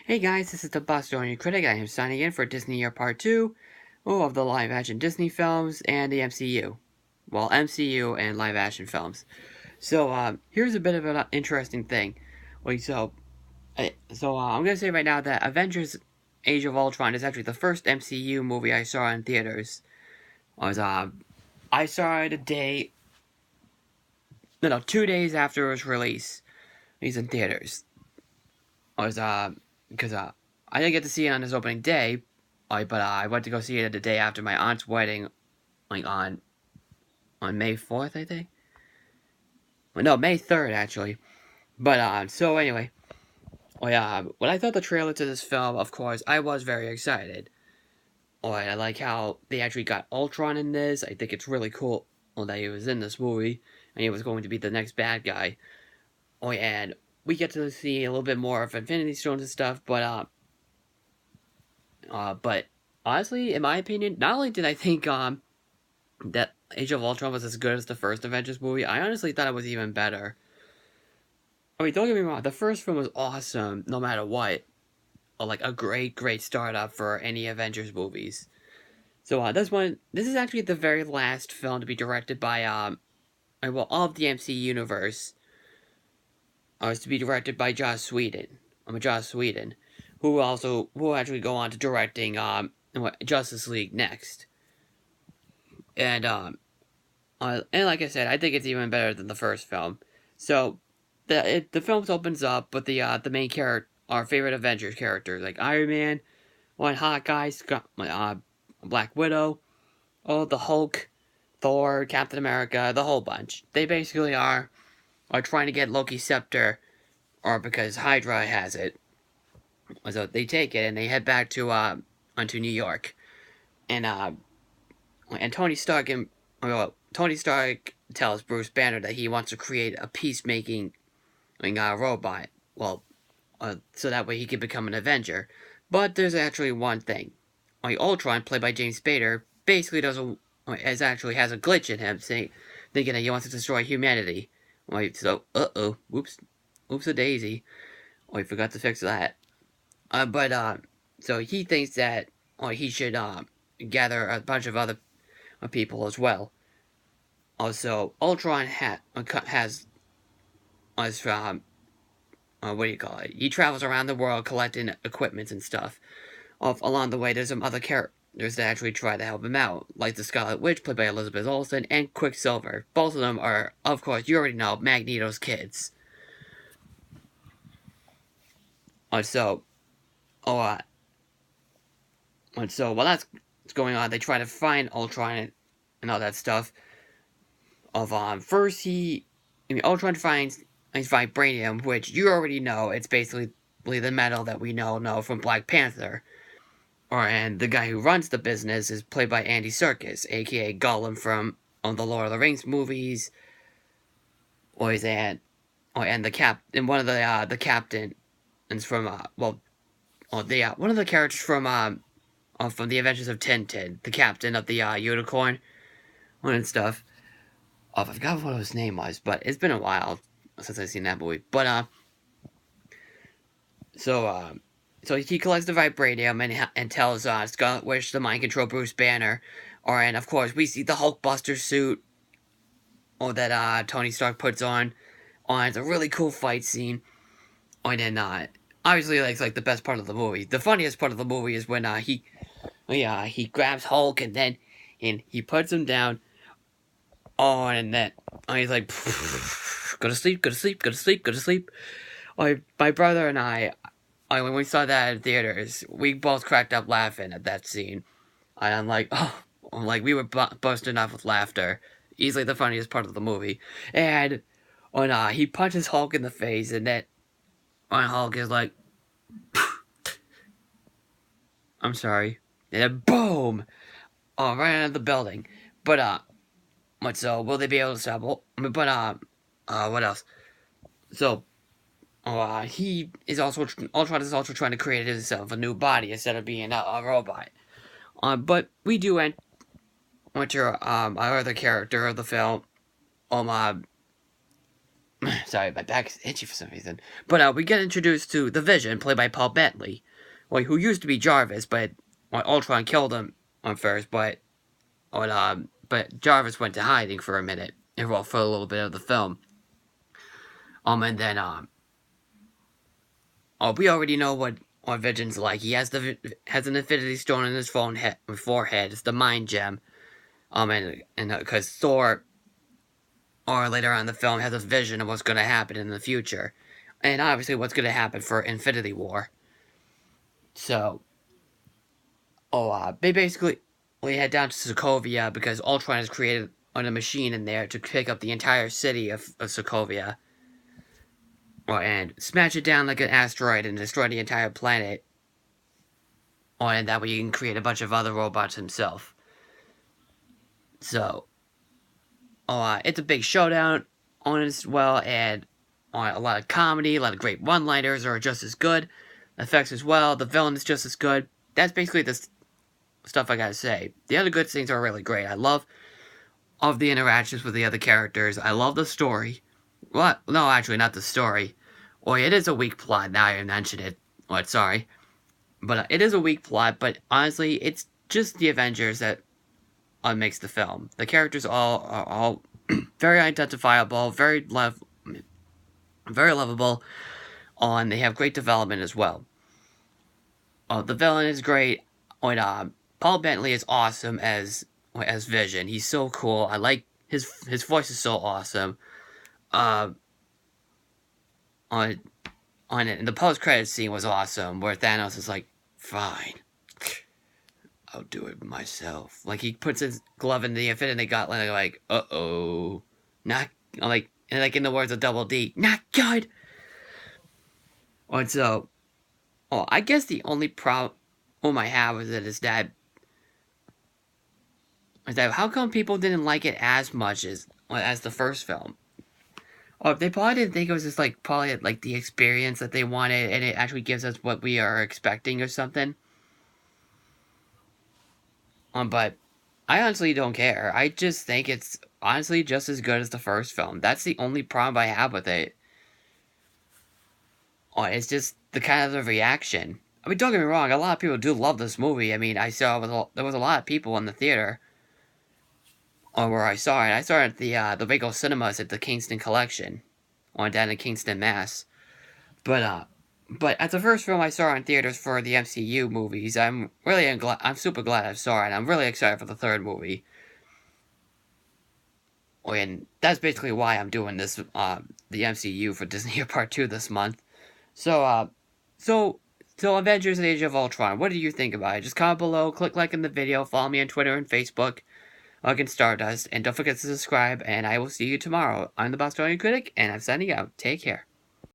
Hey guys, this is the Bostonian Critic. I am signing in for DisneyYear Part 2 of the live-action Disney films and the MCU. Well, MCU and live-action films. So, here's a bit of an interesting thing. I'm going to say right now that Avengers Age of Ultron is actually the first MCU movie I saw in theaters. I saw it 2 days after it was released. He's in theaters. Because I didn't get to see it on his opening day, but I went to go see it the day after my aunt's wedding, like on May 4th, I think. Well, no, May 3rd actually. So anyway, when I thought the trailer to this film, of course, I was very excited. I like how they actually got Ultron in this. I think it's really cool that he was in this movie and he was going to be the next bad guy. And we get to see a little bit more of Infinity Stones and stuff, but honestly, in my opinion, not only did I think that Age of Ultron was as good as the first Avengers movie, I honestly thought it was even better. I mean, don't get me wrong, the first film was awesome, no matter what. Like a great startup for any Avengers movies. So this is actually the very last film to be directed by all of the MC universe. Was to be directed by Joss Whedon, who will actually go on to directing Justice League next. And like I said, I think it's even better than the first film. So the film opens up with the main character, our favorite Avengers characters like Iron Man, Hawkeye, Black Widow, the Hulk, Thor, Captain America, the whole bunch. They basically are trying to get Loki's scepter, or because Hydra has it. So they take it and they head back to onto New York, and Tony Stark tells Bruce Banner that he wants to create a peacemaking robot. So that way he can become an Avenger. But there's actually one thing. Ultron, played by James Spader, basically has a glitch in him, thinking that he wants to destroy humanity. Oops a daisy. I forgot to fix that. So he thinks that he should gather a bunch of other people as well. Also, Ultron has what do you call it? He travels around the world collecting equipment and stuff. Along the way, there's some other characters that actually try to help him out, like the Scarlet Witch, played by Elizabeth Olsen, and Quicksilver. Both of them are, of course, you already know, Magneto's kids. So while that's going on, they try to find Ultron and all that stuff. Ultron finds vibranium, which you already know. It's basically the metal that we know from Black Panther. And the guy who runs the business is played by Andy Serkis, aka Gollum from the Lord of the Rings movies. One of the captain is from one of the characters from the Adventures of Tintin, the captain of the unicorn and stuff. I forgot what his name was, but it's been a while since I've seen that movie. So he collects the vibranium and tells Scarlet Witch to mind control Bruce Banner. And of course we see the Hulkbuster suit that Tony Stark puts on. It's a really cool fight scene. And then obviously like the best part of the movie. The funniest part of the movie is when he grabs Hulk and he puts him down. And then he's like, go to sleep. My brother and I, when we saw that in theaters, we both cracked up laughing at that scene. I'm like, we were busting off with laughter. Easily the funniest part of the movie. And when he punches Hulk in the face, and then Hulk is like, I'm sorry. And then boom! Right out of the building. So will they be able to stop? What else? So, Ultron is also trying to create himself a new body instead of being a robot. But we do enter our other character of the film, Sorry, my back's itchy for some reason. But we get introduced to the Vision, played by Paul Bettany, who used to be Jarvis, but Ultron killed him on first. But Jarvis went to hiding for a minute, and for a little bit of the film. And then we already know what Vision's like. He has an Infinity Stone in his forehead. It's the Mind Gem. And because Thor, or later on in the film, has a vision of what's going to happen in the future, and obviously what's going to happen for Infinity War. So, they basically head down to Sokovia because Ultron has created a machine in there to pick up the entire city of Sokovia. And smash it down like an asteroid and destroy the entire planet. And that way you can create a bunch of other robots himself. So, it's a big showdown on it as well, and a lot of comedy, a lot of great one-liners are just as good. Effects as well, the villain is just as good. That's basically the stuff I gotta say. The other good things are really great. I love all of the interactions with the other characters. I love the story. Well, no, actually, not the story. It is a weak plot, now I mentioned it. Sorry. But it is a weak plot, but honestly, it's just the Avengers that makes the film. The characters are all very identifiable, very lovable, and they have great development as well. The villain is great. Paul Bettany is awesome as Vision. He's so cool. I like his voice is so awesome. And the post-credits scene was awesome, where Thanos is like, "Fine, I'll do it myself." Like, he puts his glove in the Infinity Gauntlet, like, "Uh-oh, not like in the words of Double D, not good." And so, I guess the only problem I have with it is that how come people didn't like it as much as the first film? They probably didn't think it was just probably the experience that they wanted, and it actually gives us what we are expecting or something. But I honestly don't care. I just think it's honestly just as good as the first film. That's the only problem I have with it. It's just the reaction. I mean, don't get me wrong, a lot of people do love this movie. I mean, there was a lot of people in the theater where I saw it. I saw it at the Regal Cinemas at the Kingston Collection, down in Kingston, Mass. But as the first film I saw in theaters for the MCU movies, I'm super glad I saw it. I'm really excited for the third movie. And that's basically why I'm doing this, the MCU for DisneyYear Part 2 this month. So Avengers Age of Ultron, what do you think about it? Just comment below, click like in the video, follow me on Twitter and Facebook, against Stardust, and don't forget to subscribe, and I will see you tomorrow. I'm the Bostonian Critic, and I'm signing out. Take care.